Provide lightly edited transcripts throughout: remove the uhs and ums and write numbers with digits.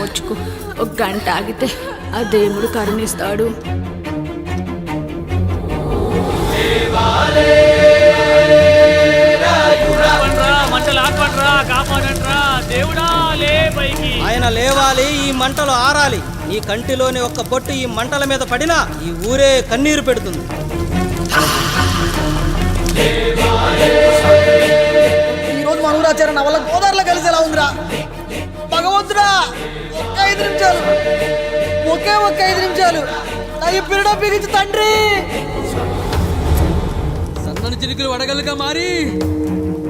ఓర్చుకో. ఒక గంట ఆగితే ఆ దేవుడు కరుణిస్తాడు. ఆయన లేవాలి, ఈ మంటలు ఆరాలి. నీ కంటిలోని ఒక్క బొట్టు ఈ మంటల మీద పడినా ఈ ఊరే కన్నీరు పెడుతుంది. ఈరోజు మనూరాచార్య నా వల్ల గోదావరిలో కలిసేలా ఉందిరా. భగవంతుడా, ఒక్క 5 నిమిషాలు, ఒక్క 5 నిమిషాలు నా ఈ పిల్లడ బిగించి తండ్రి. సన్నని చిరుకులు వడగలుగా మారి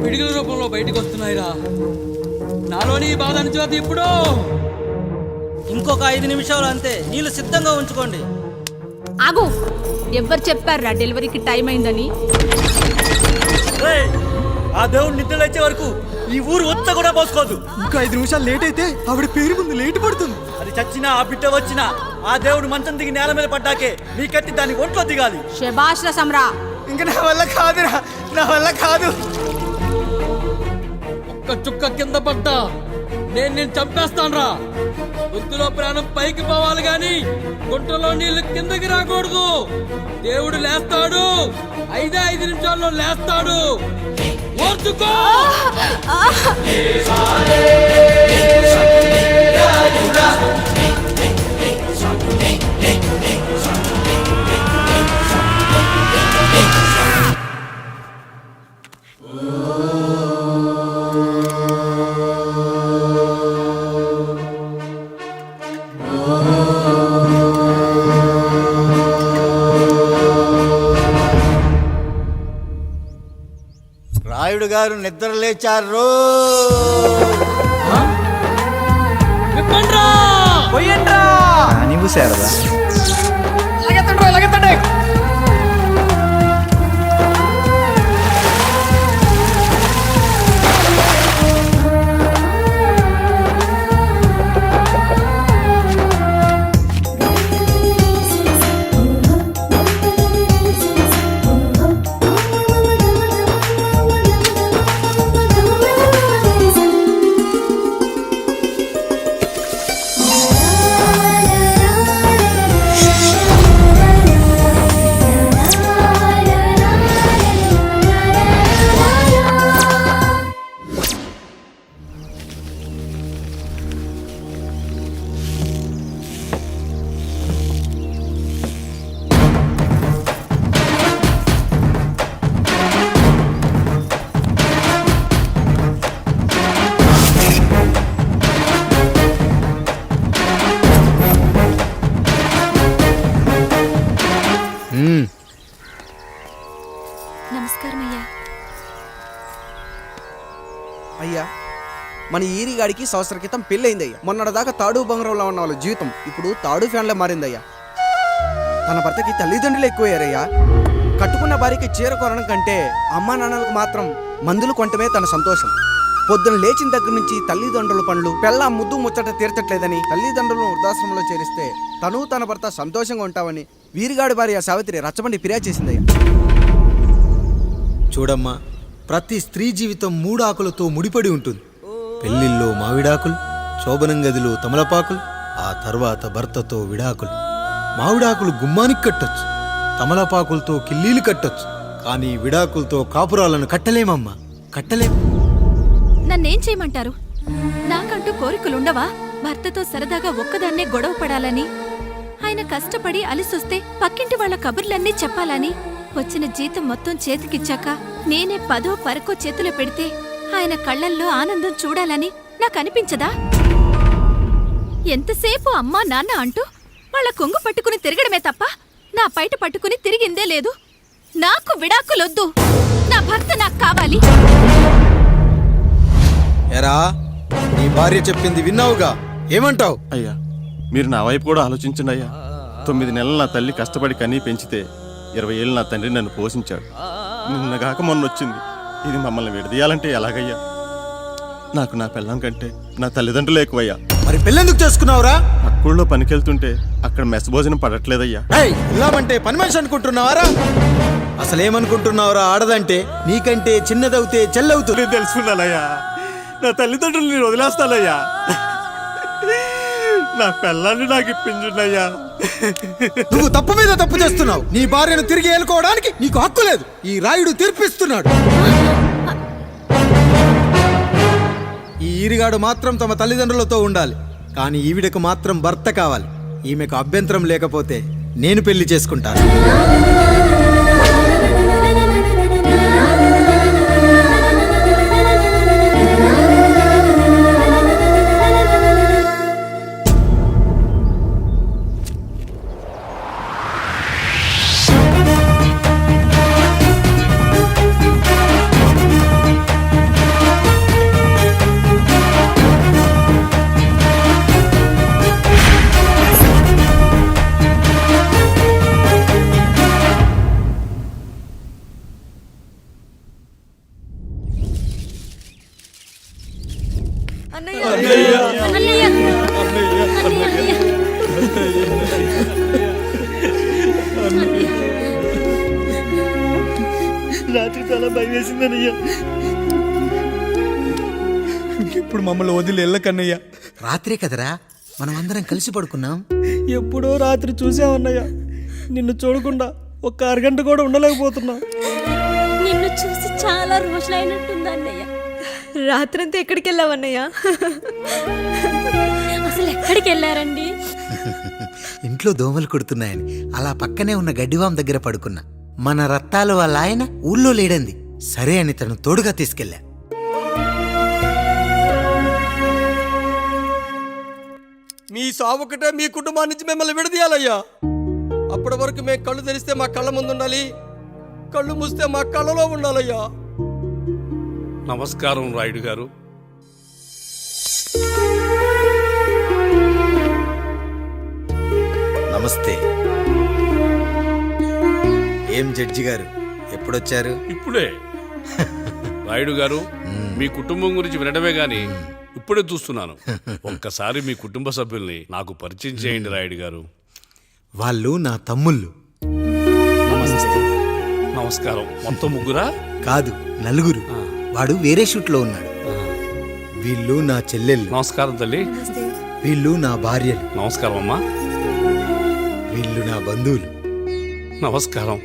పిడుగుల రూపంలో బయటకు వస్తున్నాయిరా. నాలోని బాధ అనిచోదు. ఇప్పుడు ఇంకొక 5 నిమిషాలు అంతే. నీళ్ళు సిద్ధంగా ఉంచుకోండి. ఆగు, ఎవరు చెప్పారా డెలివరీకి టైం అయిందని? ఆ దేవుడు నిద్ర లేచే వరకు ఈ ఊరు ఒత్త కూడా పోసుకోదు. ఇంకా 5 నిమిషాలు లేట్ అయితే ఆవిడ పేరు ముందు లేట్ పడుతుంది. అది చచ్చినా ఆ బిడ్డ వచ్చినా ఆ దేవుడు మంచం దిగి నేల మీద పడ్డాకే నీ కత్తి దాని ఒంట్లో దిగాలి. శభాష్ రా సమ్రా. ఇంకా నా వల్ల కాదురా, నా వల్ల కాదు. ఒక్క చుక్క కింద పడ్డా నేను చంపేస్తానురా. బుద్ధిలో ప్రాణం పైకి పోవాలి గాని గుంటలో నీళ్లు కిందకి రాకూడదు. దేవుడు లేస్తాడు, 5 నిమిషాల్లో లేస్తాడు. ఓర్చుకో. రాయుడు గారు నిద్ర లేచారు. నువ్వు శారదా ఎలాగెత్తండి. నమస్కారం అయ్యా. అయ్యా, మన ఈరిగాడికి సంవత్సర క్రితం పెళ్ళయిందయ్యా. మొన్నటిదాకా తాడు బంగారంలో ఉన్న వాళ్ళ జీవితం ఇప్పుడు తాడు ఫ్యాన్లో మారిందయ్యా. తన భర్తకి తల్లిదండ్రులు ఎక్కువయ్యారయ్యా. కట్టుకున్న భార్యకి చీర కొనడం కంటే అమ్మా నాన్నలకు మాత్రం మందులు కొనటమే తన సంతోషం. పొద్దున లేచిన దగ్గర నుంచి తల్లిదండ్రుల పనులు, పెళ్ళ ముద్దు ముచ్చట తీర్చట్లేదని తల్లిదండ్రులను వృద్ధాశ్రమంలో చేరిస్తే తను తన భర్త సంతోషంగా ఉంటామని వీరిగాడి భార్య సావిత్రి రచ్చబండి ఫిర్యాదు చేసిందయ్యా. చూడమ్మా, ప్రతి స్త్రీ జీవితం 3 ఆకులతో ముడిపడి ఉంటుంది. పెళ్లిల్లో మావిడాకులు, శోభనం గదిలో తమలపాకులు, ఆ తర్వాత భర్తతో విడాకులు. మావిడాకులు గుమ్మానికి కట్టొచ్చు, తమలపాకులతో కిల్లీలు కట్టొచ్చు, కానీ విడాకులతో కాపురాలను కట్టలేమమ్మా, కట్టలేం. నన్నేం చేయమంటారు? నాకంటూ కోరికలుండవా? భర్తతో సరదాగా ఒక్కదాన్నే గొడవ పడాలని, ఆయన కష్టపడి అలిసొస్తే పక్కింటి వాళ్ళ కబుర్లన్నీ చెప్పాలని, వచ్చిన జీతం మొత్తం చేతికిచ్చాక నేనే 10వ 12వ చేతిలో పెడితే ఆయన కళ్ళల్లో ఆనందం చూడాలని నాకనిపించదా? ఎంతసేపు అమ్మా నాన్న అంటూ వాళ్ళ కొంగు పట్టుకుని తిరగడమే తప్ప నా పైట పట్టుకుని తిరిగిందే లేదు. నాకు విడాకులొద్దు, నా భర్త నాకు కావాలి. ఎరా, నీ భార్య చెప్పింది విన్నావుగా, ఏమంటావు? అయ్యా, మీరు నా వైపు కూడా ఆలోచించండి అయ్యా. 9 నెలలు నా తల్లి కష్టపడి కన్నీ పెంచితే 20 ఏళ్ళు నా తండ్రి నన్ను పోషించాడు. నిన్నగాక మొన్న వచ్చింది. ఇది మమ్మల్ని విడదీయాలంటే ఎలాగయ్యా? నాకు నా పిల్లం కంటే నా తల్లిదండ్రులు ఎక్కువయ్యా. మరి పెళ్ళెందుకు చేసుకున్నావురా? అక్కుల్లో పనికెళ్తుంటే అక్కడ మెస్ భోజనం పడట్లేదయ్యా. ఇల్లామంటే పని మనిషి అనుకుంటున్నావారా? అసలేమనుకుంటున్నావురా? ఆడదంటే నీకంటే చిన్నదవుతే చెల్లవుతుంది. తెలుసుకున్నానయ్యా, నా తల్లిదండ్రులు నేను వదిలేస్తానయ్యా. నా పిల్లాన్ని నాకు ఇప్పించండి అయ్యా. నువ్వు తప్పు మీద తప్పు చేస్తున్నావు. నీ భార్యను తిరిగి ఏలుకోవడానికి నీకు హక్కు లేదు. ఈ రాయుడు తీర్పిస్తున్నాడు. ఈ ఈరిగాడు మాత్రం తమ తల్లిదండ్రులతో ఉండాలి, కానీ ఈవిడకు మాత్రం భర్త కావాలి. ఈమెకు అభ్యంతరం లేకపోతే నేను పెళ్లి చేసుకుంటాను. రాత్రి చాలా భయం వేసిందనయ్యా. ఇప్పుడు మమ్మల్ని వదిలి వెళ్ళకన్నయ్యా. రాత్రే కదరా మనం అందరం కలిసి పడుకున్నాం. ఎప్పుడో రాత్రి చూసామన్నయ్య, నిన్ను చూడకుండా ఒక్క అరగంట కూడా ఉండలేకపోతున్నా. నిన్ను చూసి చాలా రోజులైనట్టుంది అన్నయ్య. రాత్రంతా ఎక్కడికి వెళ్ళావన్నయ్యా? అసలు ఎక్కడికి వెళ్ళారండి? ఇంట్లో దోమలు కొడుతున్నాయని అలా పక్కనే ఉన్న గడ్డివాం దగ్గర పడుకున్నా. మన రత్తాలు వాళ్ళ ఆయన ఊళ్ళో లేడంది. సరే అని తను తోడుగా తీసుకెళ్ళా. మీ సావుకటే మీ కుటుంబాన్ని నుంచి మిమ్మల్ని విడదీయాలయ్యా. అప్పటి వరకు మేము కళ్ళు తెరిస్తే మా కళ్ళ ముందు ఉండాలి, కళ్ళు మూస్తే మా కళ్ళలో ఉండాలయ్యా. నమస్కారం రాయుడు గారు. నమస్తే. ఏం జడ్జి గారు ఎప్పుడొచ్చారు? ఇప్పుడే. రాయుడు గారు, మీ కుటుంబం గురించి వినడమే గాని ఇప్పుడే చూస్తున్నాను. ఒక్కసారి మీ కుటుంబ సభ్యుల్ని నాకు పరిచయం చేయండి రాయుడు గారు. వాళ్ళు నా తమ్ముళ్ళు. నమస్కారం. మొత్తం ముగ్గురా? కాదు, నలుగురు. వాడు వేరే షూట్లో ఉన్నాడు. వీళ్ళు నా చెల్లెళ్ళు. నమస్కారం తల్లి. వీళ్ళు నా భార్యలు. నమస్కారం అమ్మా. వీళ్ళు నా బంధువులు. నమస్కారం.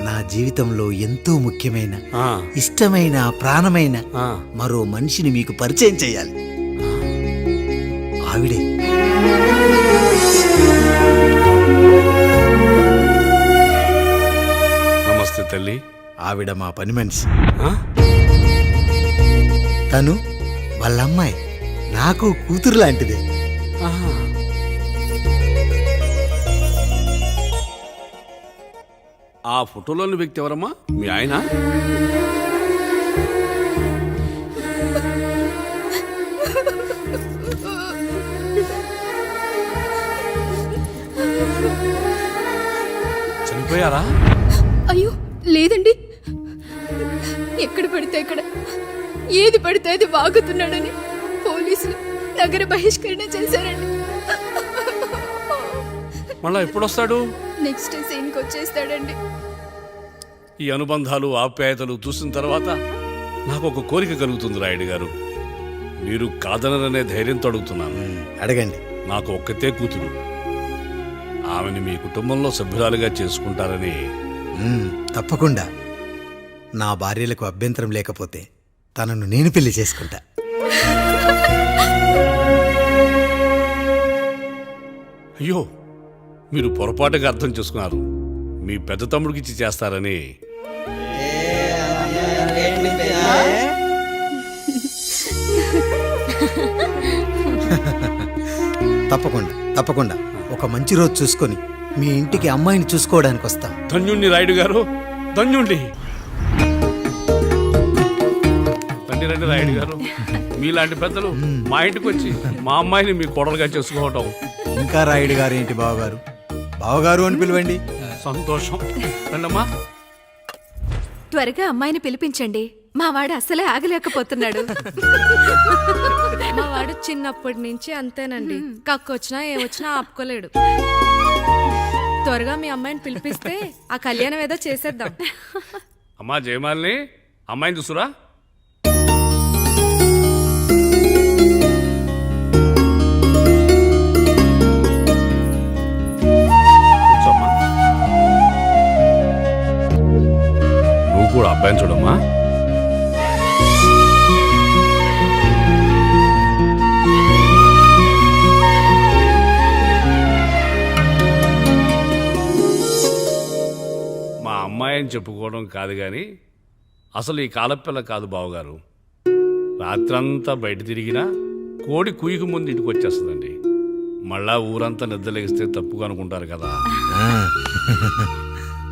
నా జీవితంలో ఎంతో ముఖ్యమైన, ఇష్టమైన, ప్రాణమైన మరో మనిషిని మీకు పరిచయం చేయాలి. ఆవిడే. నమస్తే తల్లి. ఆవిడ మా పని మనిషి. తను వాళ్ళ అమ్మాయి. నాకు కూతురు లాంటిదే. ఆ ఫోటోలోని వ్యక్తి ఎవరమ్మా? మీ ఆయన? చనిపోయారా? అయ్యో లేదండి. ఎక్కడ పడితే అక్కడ, ఏది పడితే అది వాగుతున్నాడని పోలీసులు నగర బహిష్కరణ చేశారండి. మళ్ళా ఎప్పుడొస్తాడు? నెక్స్ట్ సీన్కి వచ్చేస్తాడండి. ఈ అనుబంధాలు, ఆప్యాయతలు చూసిన తర్వాత నాకు ఒక కోరిక కలుగుతుంది రాయుడు గారు. మీరు కాదనరనే ధైర్యంతో అడుగుతున్నాను. అడగండి. నాకు ఒక్కతే కూతురు. ఆమెను మీ కుటుంబంలో సభ్యురాలుగా చేసుకుంటారని. తప్పకుండా. నా భార్యలకు అభ్యంతరం లేకపోతే తనను నేను పెళ్లి చేసుకుంటా. అయ్యో, మీరు పొరపాటుగా అర్థం చేసుకున్నారు. మీ పెద్ద తమ్ముడికి ఇచ్చి చేస్తారని. తప్పకుండా తప్పకుండా. ఒక మంచి రోజు చూసుకొని మీ ఇంటికి అమ్మాయిని చూసుకోవడానికి వస్తాం. ధన్యుణ్ణి రాయుడు గారు, ధన్యుణ్ణి. రండి రండి రాయుడు గారు. మీలాంటి పెద్దలు మా ఇంటికి వచ్చి మా అమ్మాయిని మీ కోడలుగా చేసుకోవటం. ఇంకా రాయుడు గారు ఏంటి బావగారు? బావగారు అని పిలవండి. సంతోషం. రండమ్మా. త్వరగా అమ్మాయిని పిలిపించండి. మా వాడు అసలే ఆగలేకపోతున్నాడు. మా వాడు చిన్నప్పటి నుంచి అంతేనండి. కక్కొచ్చినా ఏమొచ్చినా ఆపుకోలేడు. త్వరగా మీ అమ్మాయిని పిలిపిస్తే ఆ కళ్యాణం ఏదో చేసేద్దాం. అమ్మా జయమాలిని, అమ్మాయిని చూసురా. అని చెప్పుకోవడం కాదు కానీ అసలు ఈ కాలపిల్ల కాదు బావగారు. రాత్రంతా బయట తిరిగినా కోడి కుయ్యకు ముందు ఇంటికి వచ్చేస్తుందండి. మళ్ళా ఊరంతా నిద్రలేగిస్తే తప్పుగా అనుకుంటారు కదా.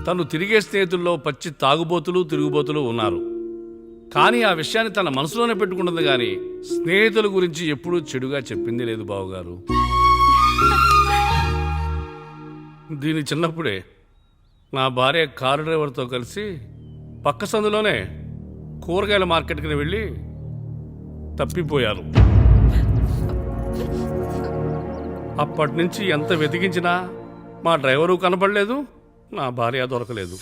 తను తిరిగే స్నేహితుల్లో పచ్చి తాగుబోతులు తిరుగుబోతులు ఉన్నారు. కానీ ఆ విషయాన్ని తన మనసులోనే పెట్టుకుంటుంది కానీ స్నేహితుల గురించి ఎప్పుడూ చెడుగా చెప్పింది లేదు బావగారు. దీని చిన్నప్పుడే నా భార్య కారు డ్రైవర్తో కలిసి పక్క సందులోనే కూరగాయల మార్కెట్కి వెళ్ళి తప్పిపోయారు. అప్పటి నుంచి ఎంత వెతికించినా మా డ్రైవరు కనపడలేదు, నా భార్య దొరకలేదు.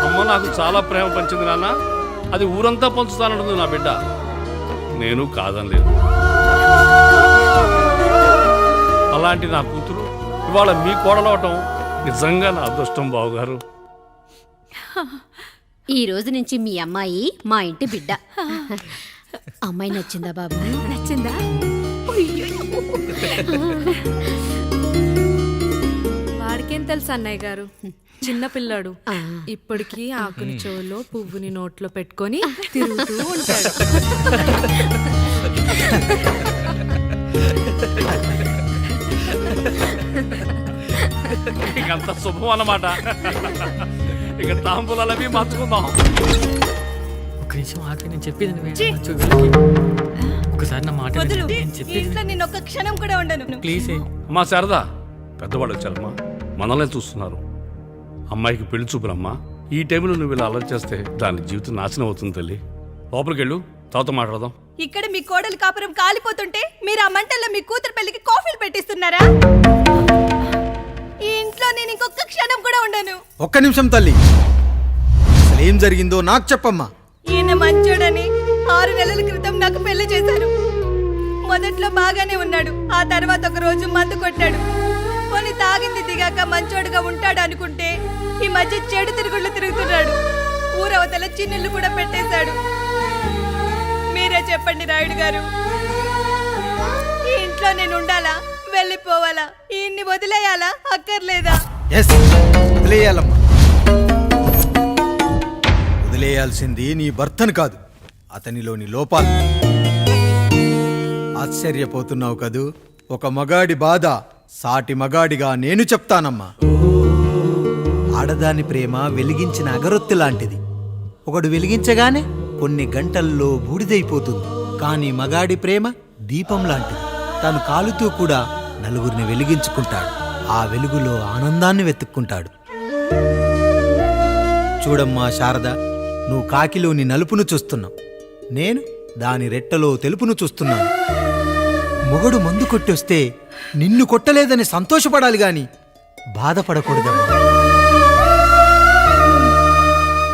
అమ్మ నాకు చాలా ప్రేమ పంచింది నాన్న, అది ఊరంతా పంచుతానంటుంది నా బిడ్డ. నేను కాదనలేదు. అలాంటి నా కూతురు ఇవాళ మీ కోడలవటం నిజంగా నా అదృష్టం బావగారు. ఈ రోజు నుంచి మీ అమ్మాయి మా ఇంటి బిడ్డ. అమ్మాయి నచ్చిందా బాబు? నచ్చిందా? వాడికేం తెలుసు అన్నయ్య గారు, చిన్న పిల్లాడు. ఇప్పటికీ ఆకుని చెవులో పువ్వుని నోట్లో పెట్టుకొని తిరుగుతూ ఉంటాడు. ఇకంత శుభం అన్నమాట. ఇక తాంబూలవి మార్చుకుందాం. ఒక నిమిషం ఆగి, నేను చెప్పేది ఒకసారి నా మాట నేను ఒక్క క్షణం కూడా ఉండను. ప్లీజ్. అమ్మా శారదా, పెద్దవాళ్ళు వచ్చారమ్మా, మనల్ని చూస్తున్నారు. అమ్మాయికి పెళ్లి చూపులమ్మా. ఈ టైంలో నువ్వు ఇలా అలర్ట్ చేస్తే దాని జీవితం నాశనం అవుతుంది తల్లి. లోపలికి వెళ్ళు, తర్వాత మాట్లాడదాం. ఇక్కడ మీ కోడలు కాపురం కాలిపోతుంటే మీరు ఆ మంటల్లో మీ కూతురు పెళ్లికి కాఫీలు పెట్టిస్తున్నారా? ఈ ఇంట్లో నేను ఇంకొక క్షణం కూడా ఉండను. ఒక్క నిమిషం తల్లి, అసలేం జరిగిందో నాకు చెప్పమ్మా. ఈయన మంచోడని 6 నెలల క్రితం నాకు పెళ్లి చేశారు. మొదట్లో బాగానే ఉన్నాడు, ఆ తర్వాత ఒక రోజు మందు కొట్టాడు. కొని తాగింది దిగాక మంచోడుగా ఉంటాడు అనుకుంటే ఈ మధ్య చెడు తిరుగుళ్ళు తిరుగుతున్నాడు. ఊరవతల చిన్నిళ్ళు కూడా పెట్టేశాడు. మీరే చెప్పండి రాయుడు గారు, ఈ ఇంట్లో నేను ఉండాలా, వెళ్ళిపోవాలా, ఈయన్ని వదిలేయాలా, అక్కర్లేదా? వదిలేయాలమ్మా. వదిలేయాల్సింది నీ భర్తను కాదు, అతనిలోని లోపాలు. ఆశ్చర్యపోతున్నావు కదూ? ఒక మగాడి బాధ సాటి మగాడిగా నేను చెప్తానమ్మా. ఆడదాని ప్రేమ వెలిగించిన అగరొత్తి లాంటిది. ఒకడు వెలిగించగానే కొన్ని గంటల్లో బూడిదైపోతుంది. కానీ మగాడి ప్రేమ దీపం లాంటిది. తను కాలుతూ కూడా నలుగురిని వెలిగించుకుంటాడు. ఆ వెలుగులో ఆనందాన్ని వెతుక్కుంటాడు. చూడమ్మా శారద, నువ్వు కాకిలోని నలుపును చూస్తున్నావు, నేను దాని రెట్టలో తెలుపును చూస్తున్నాను. మొగడు మందు కొట్టొస్తే నిన్ను కొట్టలేదని సంతోషపడాలి గాని బాధపడకూడదమ్మా.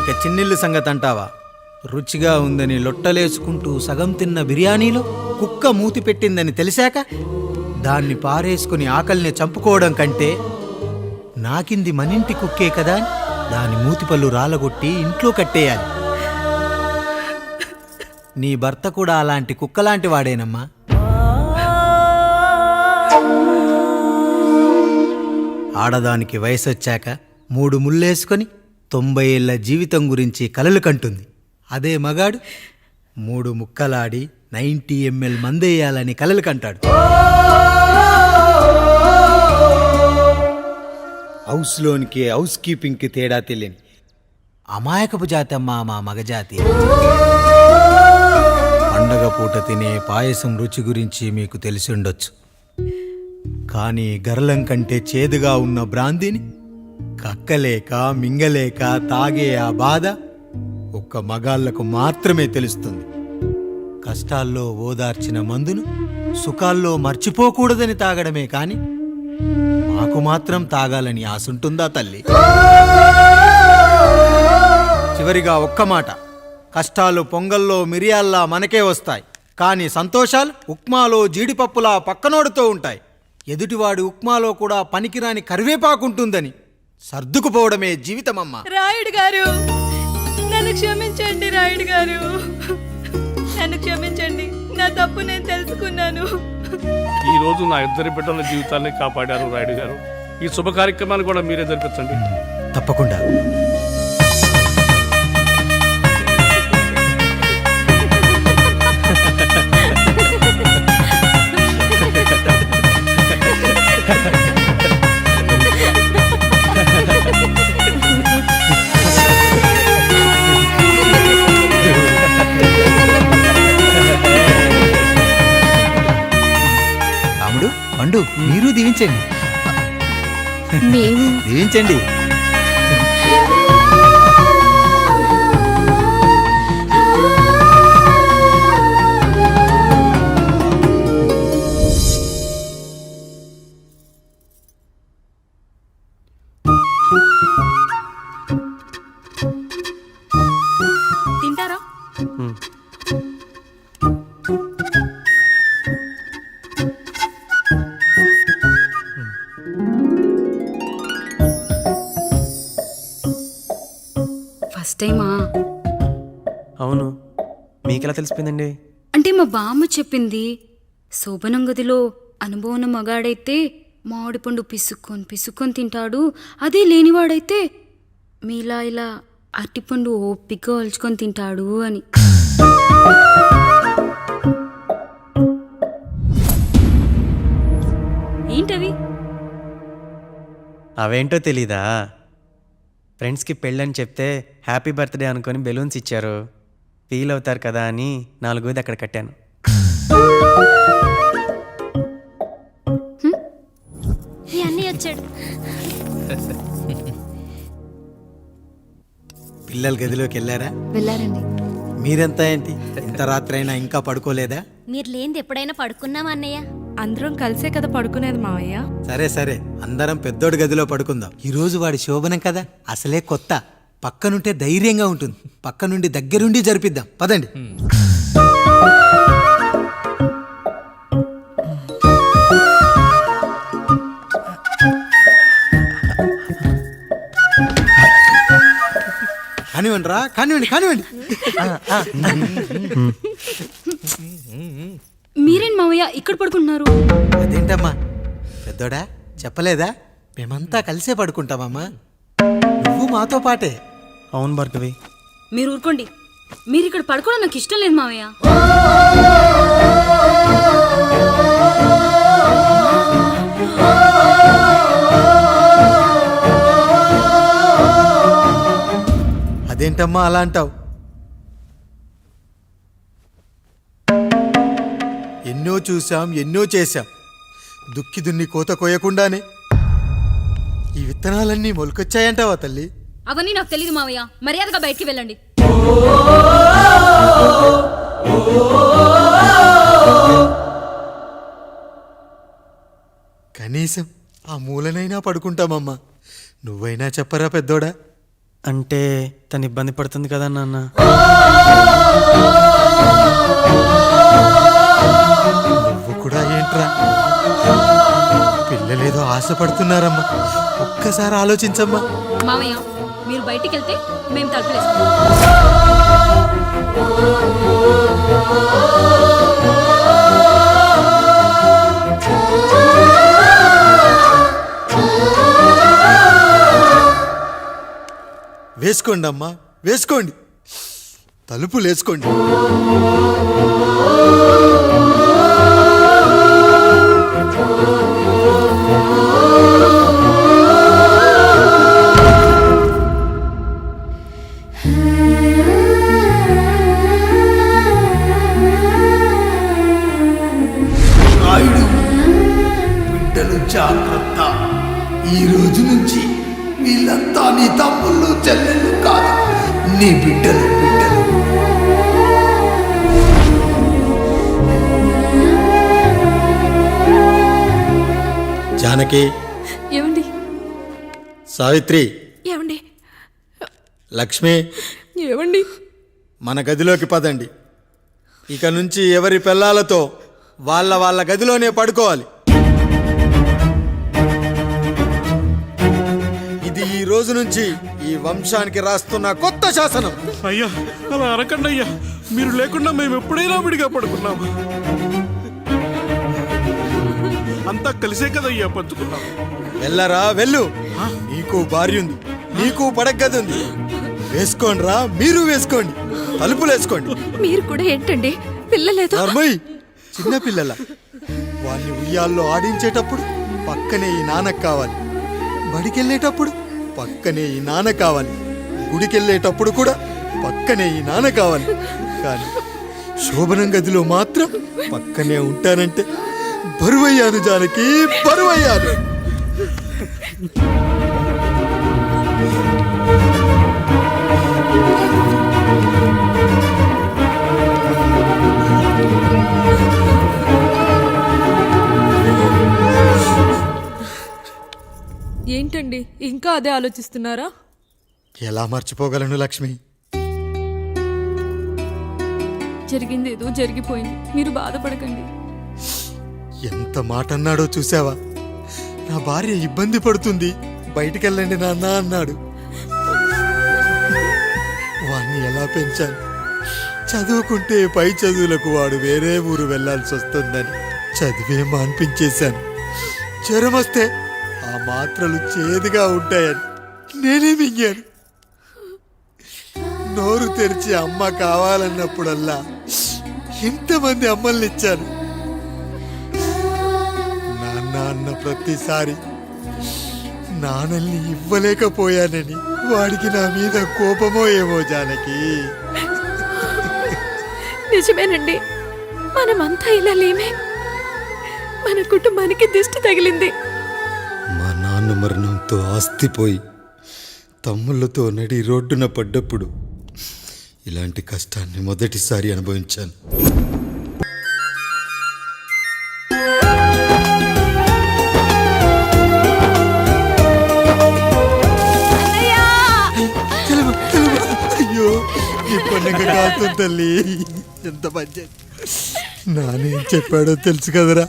ఇక చిన్నిల్లు సంగతి అంటావా? రుచిగా ఉందని లొట్టలేసుకుంటూ సగం తిన్న బిర్యానీలో కుక్క మూతి పెట్టిందని తెలిసాక దాన్ని పారేసుకుని ఆకలిని చంపుకోవడం కంటే నాకింది మనింటి కుక్కే కదా అని దాని మూతిపళ్ళు రాలగొట్టి ఇంట్లో కట్టేయాలి. నీ భర్త కూడా అలాంటి కుక్కలాంటి వాడేనమ్మా. ఆడదానికి వయసొచ్చాక 3 ముళ్ళేసుకొని 90 ఏళ్ల జీవితం గురించి కలలు కంటుంది. అదే మగాడు 3 ముక్కలాడి 90 ml మందేయాలని కలలు కంటాడు. హౌస్లోనికి హౌస్ కీపింగ్కి తేడా తెలియని అమాయకపు జాతి అమ్మా మా మగజాతి. పండగ పూట తినే పాయసం రుచి గురించి మీకు తెలిసి ఉండొచ్చు. కానీ గర్లం కంటే చేదుగా ఉన్న బ్రాందీని కక్కలేక మింగలేక తాగే ఆ బాధ ఒక్క మగాళ్లకు మాత్రమే తెలుస్తుంది. కష్టాల్లో ఓదార్చిన మందును సుఖాల్లో మర్చిపోకూడదని తాగడమే కాని మాకు మాత్రం తాగాలని ఆశుంటుందా తల్లి? చివరిగా ఒక్క మాట, కష్టాలు పొంగల్లో మిరియాల్లా మనకే వస్తాయి, కానీ సంతోషాలు ఉప్మాలో జీడిపప్పులా పక్కనోడుతూ ఉంటాయి. ఎదుటివాడి ఉప్మాలో కూడా పనికిరాని కరివేపాకుంటుందని సర్దుకుపోవడమే జీవితమమ్మా. రాయుడు గారు, నన్ను క్షమించండి రాయుడు గారు. నన్ను క్షమించండి. నా తప్పు నేను తెలుసుకున్నాను. ఈ రోజు నా ఇద్దరి బిడ్డల జీవితాన్ని కాపాడారు రాయుడు గారు. ఈ శుభ కార్యక్రమాన్ని కూడా మీరే జరిపించండి. తప్పకుండా. రాముడు, పండు, మీరు దీవించండి. దీవించండి. తింటారా? ఫస్ట్ టైమా? అవును, మీకెలా తెలిసిపోయిందండి? అంటే మా బామ్మ చెప్పింది. శోభనం గదిలో అనుభవం మగాడైతే మామిడి పండు పిసుక్కొని తింటాడు, అదే లేనివాడైతే మీలా ఇలా అరటిపండు ఓపిగ్గా ఒలుచుకొని తింటాడు అని. ఏంటవి? అవేంటో తెలీదా? ఫ్రెండ్స్కి పెళ్ళని చెప్తే హ్యాపీ బర్త్డే అనుకొని బెలూన్స్ ఇచ్చారు. ఫీల్ అవుతారు కదా అని 4 అక్కడ కట్టాను. అన్నీ వచ్చాడు. పిల్లల గదిలోకి వెళ్ళారా? వెళ్ళారండి. మీరెంత ఏంటి ఇంత రాత్రి అయినా ఇంకా పడుకోలేదా? మీరు లేనిది ఎప్పుడైనా పడుకున్నామా అన్నయ్య? అందరం కలిసే కదా పడుకునేది మావయ్య. సరే సరే, అందరం పెద్దోడి గదిలో పడుకుందాం. ఈ రోజు వాడి శోభనం కదా, అసలే కొత్త. పక్కనుంటే ధైర్యంగా ఉంటుంది. పక్క నుండి దగ్గరుండి జరిపిద్దాం. పదండి. కానివ్వండి రా, కానివ్వండి కానివ్వండి. మీరేం మావయ్య ఇక్కడ పడుకుంటున్నారు? అదేంటమ్మా పెద్దోడా, చెప్పలేదా? మేమంతా కలిసే పడుకుంటామమ్మా. నువ్వు మాతో పాటే. అవును భార్గవి. మీరు ఊరుకోండి. మీరు ఇక్కడ పడుకోవడం నాకు ఇష్టం లేదు మావయ్య. అదేంటమ్మా అలా అంటావు? ఎన్నో చూసాం, ఎన్నో చేశాం. దుక్కి దున్ని కోత కోయకుండానే ఈ విత్తనాలన్నీ మొలకొచ్చాయంటావా తల్లి? అవన్నీ నాకు తెలియదు మావయ్య. మర్యాదగా బయటికి వెళ్ళండి. కనీసం ఆ మూలనైనా పడుకుంటామమ్మా. నువ్వైనా చెప్పరా పెద్దోడా? అంటే తను ఇబ్బంది పడుతుంది కదా నాన్న. నువ్వు కూడా ఏంట్రా? పిల్లలేదో ఆశపడుతున్నారమ్మా. ఒక్కసారి ఆలోచించమ్మా. మావయ్య, మీరు బయటికి వెళ్తే మేము తలుపులేస్తాం. వేసుకోండి అమ్మా, వేసుకోండి. తలుపులు వేసుకోండి. బిడ్డలు జాగ్రత్త. ఈ రోజు నుంచి వీళ్ళంతా నీ తమ్ముళ్ళు చెల్లెళ్ళు కాదు, నీ బిడ్డలు. జానకి, ఏమండి? సావిత్రి, ఏమండి? లక్ష్మి, ఏమండి? మన గదిలోకి పదండి. ఇక నుంచి ఎవరి పిల్లలతో వాళ్ళ గదిలోనే పడుకోవాలి. ఇది ఈ రోజు నుంచి ఈ వంశానికి రాస్తున్న కొత్త శాసనం. అయ్యా అలా అనకండి అయ్యా, మీరు లేకుండా మేము ఎప్పుడైనా విడిగా పడుకున్నాము. అంతా కలిసే కదయ్యా పంచుకున్నాము. వెళ్ళరా వెళ్ళు. నీకు భార్య ఉంది, నీకు పడగది ఉంది. వేసుకోండి రా, మీరు వేసుకోండి, తలుపులు వేసుకోండి. మీరు కూడా ఏంటండి పిల్లలేదు? నర్మయ్, చిన్న పిల్లల వాళ్ళని ఉయ్యాల్లో ఆడించేటప్పుడు పక్కనే ఈ నాన్న కావాలి, బడికెళ్ళేటప్పుడు పక్కనే ఈ నాన్న కావాలి, గుడికెళ్ళేటప్పుడు కూడా పక్కనే ఈ నాన్న కావాలి. కానీ శోభనం గదిలో మాత్రం పక్కనే ఉంటానంటే బరువయ్యాను జానకి, బరువయ్యాను. ఏంటండి ఇంకా అదే ఆలోచిస్తున్నారా? ఎలా మర్చిపోగలను లక్ష్మి? జరిగింది ఏదో జరిగిపోయింది, మీరు బాధపడకండి. ఎంత మాట అన్నాడో చూసావా? నా భార్య ఇబ్బంది పడుతుంది, బయటికెళ్ళండి నాన్న అన్నాడు. వాణ్ణి ఎలా పెంచాను? చదువుకుంటే పై చదువులకు వాడు వేరే ఊరు వెళ్లాల్సి వస్తుందని చదివే మాన్పించేశాను. జ్వరం వస్తే ఆ మాత్రలు చేదుగా ఉంటాయని నేనే మింగాను. నోరు తెరిచి అమ్మ కావాలన్నప్పుడల్లా ఎంతమంది అమ్మల్ని ఇచ్చాను. నాన్న అన్న ప్రతిసారి నాన్నల్ని ఇవ్వలేకపోయానని వాడికి నా మీద కోపమో ఏమో జానకి. నిజమేనండి, మనమంతా ఇలా లేమే. మన కుటుంబానికి దిష్టి తగిలింది. మా నాన్న మరణంతో ఆస్తిపోయి తమ్ముళ్ళతో నడి రోడ్డున పడ్డప్పుడు ఇలాంటి కష్టాన్ని మొదటిసారి అనుభవించాను. అయ్యో, ఈ పండుగ కాదు తల్లి, ఎంత మంచి. నానేం చెప్పాడో తెలుసు కదరా,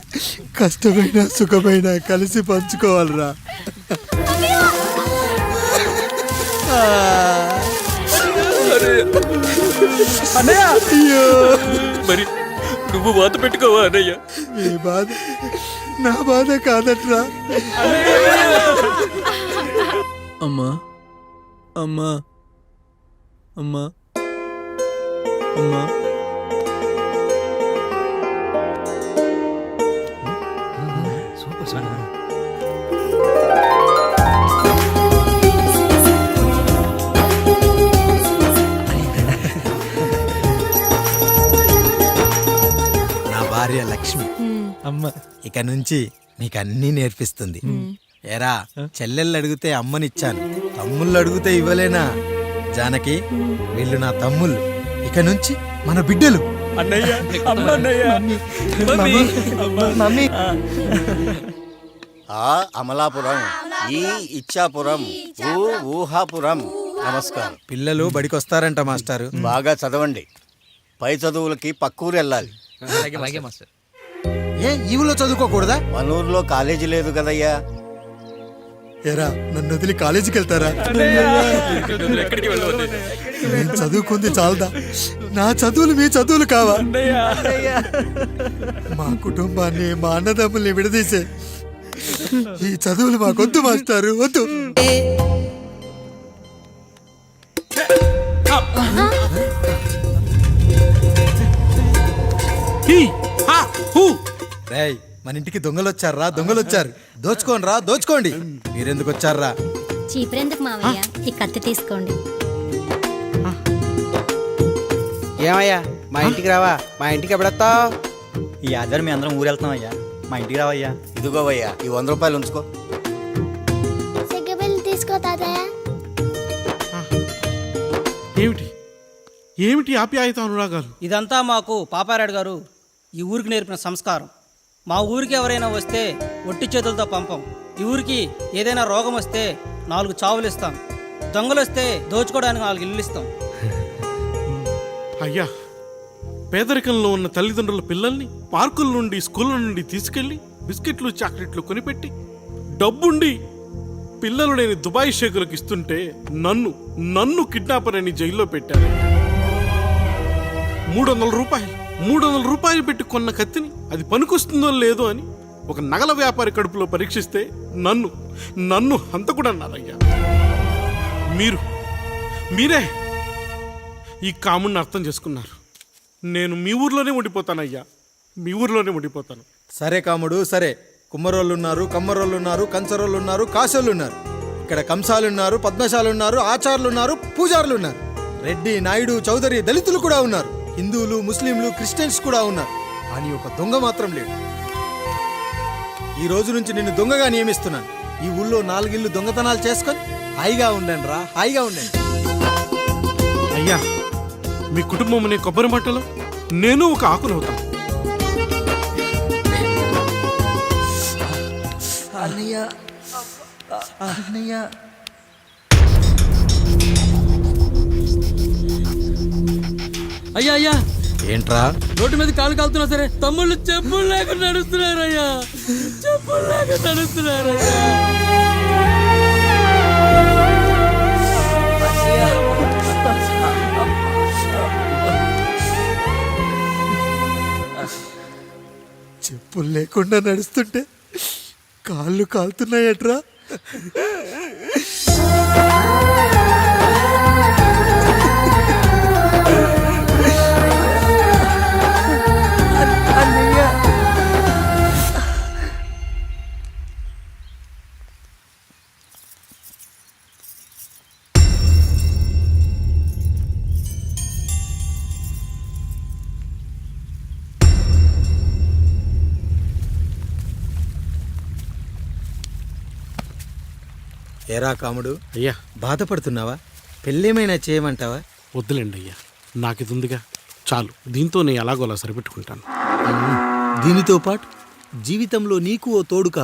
కష్టమైన సుఖమైన కలిసి పంచుకోవాలరా. అయ్యో, మరి నువ్వు బాధ పెట్టుకోవా అన్నయ్య? ఈ బాధ నా బాధ కాదట్రా. అమ్మా అమ్మా అమ్మా అమ్మా నా భార్య లక్ష్మి అమ్మ ఇక నుంచి మీకు అన్నీ నేర్పిస్తుంది. ఎరా, చెల్లెళ్ళు అడిగితే అమ్మనిచ్చాను, తమ్ముళ్ళు అడిగితే ఇవ్వలేనా? జానకి, వీళ్ళు నా తమ్ముళ్ళు, ఇక నుంచి మన బిడ్డలు. ఆ అమలాపురం, ఈ ఇచ్చాపురం, ఊహాపురం. నమస్కారం. పిల్లలు బడికొస్తారంట మాస్టారు. బాగా చదవండి, పై చదువులకి పక్కూరు వెళ్ళాలి. ఏ ఈ ఊళ్ళో చదువుకోకూడదా? మన ఊర్లో కాలేజీ లేదు కదయ్యా. ఎరా, నన్ను వదిలి కాలేజీకి వెళ్తారా? నేను చదువుకుంది చాలదా? నా చదువులు మీ చదువులు కావా? మా కుటుంబాన్ని, మా అన్నదమ్ముల్ని విడదీసే ఈ చదువులు మాకొద్దు మాస్టారు, వద్దు. రేయ్, మన ఇంటికి దొంగలొచ్చారా? దొంగలొచ్చారు. దోచుకోండి రా, దోచుకోండి. మీరెందుకు వచ్చారా? చీపురెందుకు మావయ్య, ఈ కత్తి తీసుకోండి. ఏమయ్యా, మా ఇంటికి రావా? మా ఇంటికి ఎప్పుడొస్తావు? ఈ ఆధారం మీ అందరం ఊరు వెళ్తామయ్యా, మా ఇంటికి రావయ్యా. ఇదిగోవయ్యా, ఈ 100 రూపాయలు ఉంచుకో. తీసుకో తాతయ్య. ఏమిటి ఏమిటి ఆప్యాయత అనురాగాలు? ఇదంతా మాకు పాపారాయుడు గారు ఈ ఊరికి నేర్పిన సంస్కారం. మా ఊరికి ఎవరైనా వస్తే ఒట్టి చేతులతో పంపం. ఈ ఊరికి ఏదైనా రోగం వస్తే 4 చావులు ఇస్తాం. దొంగలు వస్తే దోచుకోవడానికి 4 ఇల్లు ఇస్తాం. అయ్యా, పేదరికంలో ఉన్న తల్లిదండ్రుల పిల్లల్ని పార్కుల నుండి, స్కూళ్ళ నుండి తీసుకెళ్లి బిస్కెట్లు, చాక్లెట్లు కొనిపెట్టి, డబ్బుండి పిల్లలు లేని దుబాయ్ షేకులకు ఇస్తుంటే నన్ను కిడ్నాపర్ అని జైల్లో పెట్టారు. 300 రూపాయలు పెట్టి కొన్న కత్తిని అది పనికొస్తుందో లేదో అని ఒక నగల వ్యాపారి కడుపులో పరీక్షిస్తే నన్ను హంతకుడన్నారయ్యా. మీరే ఈ కాముడిని అర్థం చేసుకున్నారు. నేను మీ ఊర్లోనే ఉండిపోతానయ్యా, మీ ఊర్లోనే ఉండిపోతాను. సరే కాముడు సరే. కుమ్మరోళ్ళున్నారు, కమ్మరోళ్ళున్నారు, కంచరోళ్ళున్నారు, కాసోళ్ళున్నారు. ఇక్కడ కంసాలున్నారు, పద్మశాలున్నారు, ఆచార్యులున్నారు, పూజారులున్నారు. రెడ్డి, నాయుడు, చౌదరి, దళితులు కూడా ఉన్నారు. హిందువులు, ముస్లింలు, క్రిస్టియన్స్ కూడా ఉన్నారు. కానీ ఒక దొంగ మాత్రం లేడు. ఈ రోజు నుంచి నిన్ను దొంగగా నియమిస్తున్నాను. ఈ ఊళ్ళో 4 ఇళ్ళు దొంగతనాలు చేసుకొని హాయిగా ఉండండి రా, హాయిగా ఉండండి. అయ్యా, మీ కుటుంబం అనే కొబ్బరి మట్టలో నేను ఒక ఆకునవుతాను. అయ్యా అయ్యా, ఏంట్రా? రోడ్డు మీద కాలు కాలుతున్నా సరే తమ్ముళ్ళు చెప్పులు లేకుండా నడుస్తున్నారయ్యా, చెప్పులు లేకుండా నడుస్తున్నారయ్యా. చెప్పులు లేకుండా నడుస్తుంటే కాళ్ళు కాలుతున్నాయట్రా. ఏరా కాముడు, అయ్యా, బాధపడుతున్నావా? పెళ్ళేమైనా చేయమంటావా? వద్దులేండి అయ్యా, నాకు ఇది ఉందిగా చాలు. దీంతో నేను ఎలాగోలా సరిపెట్టుకుంటాను. దీనితో పాటు జీవితంలో నీకు ఓ తోడు కావాలి.